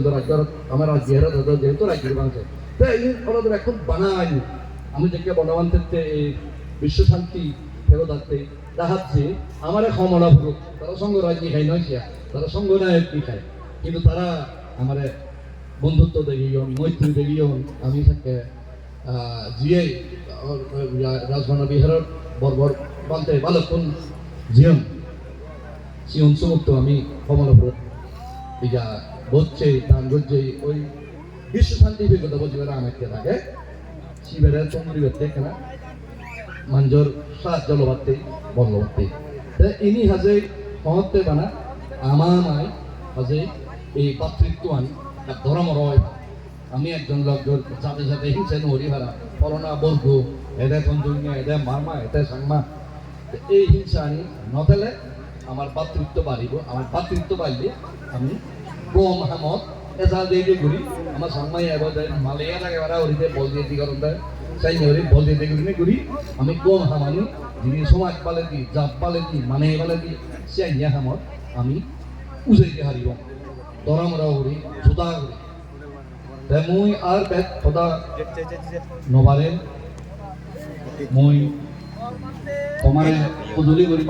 কিন্তু রাজ্য আমার রাজ্যের যেহেতু রাজ্যের বাংলা তাই এই ওনাদের এখন বানাই আমি দেখে বনবান্তে এই বিশ্ব শান্তি ফেরত আসতে দেখাচ্ছে আমার ক্ষমতা পুরুষ তারা সঙ্গ রাজ্য খাই নয় তারা সঙ্গ নায়ক কি খায় কিন্তু তারা আমার বন্ধুত্ব দেখিয়ন মৈত্রী দেখিয়ন আমি থাকে জিয়ে রাজভানা বিহারের বর্বর বান্তে বালকন জিয়ন সিয়ন সমুক্ত আমি কমলপুর ইয়া বলছে তান বলছে ওই বিশ্ব শান্তি বিগত বলছে আমাকে থাকে শিবের চন্দ্রী করতে কেনা মাঞ্জর সাত জলবাতে বল্লবাতে ইনি হাজে সহতে বানা আমায় হাজে এই পাতৃত্ব আনি ধর্ম রয় আমি একজন লোকজন সাথে সাথে হিংসা নরি ভাড়া করোনা বর্গ এদের তন্দুরিয়া এদের মারমা এদের সাংমা এই হিংসা আনি নতেলে আমার পাতৃত্ব বাড়িব আমার পাতৃত্ব বাড়লে আমি কম হামত এসা দিয়ে ঘুরি আমার সাংমাই এবার মালিয়া লাগে বারা ওরিতে বল দিয়ে দি কারণ চাই ওরি বল দিয়ে ঘুরি আমি কম হামানি যিনি সমাজ পালে দি জাত পালে দি মানে পালে দি চাইয়া হামত আমি উজাইতে হারিব দরামরা হরি জোদা হরি মই আর বেদ সদা নবারে মই তোমারে পদূলি কৰি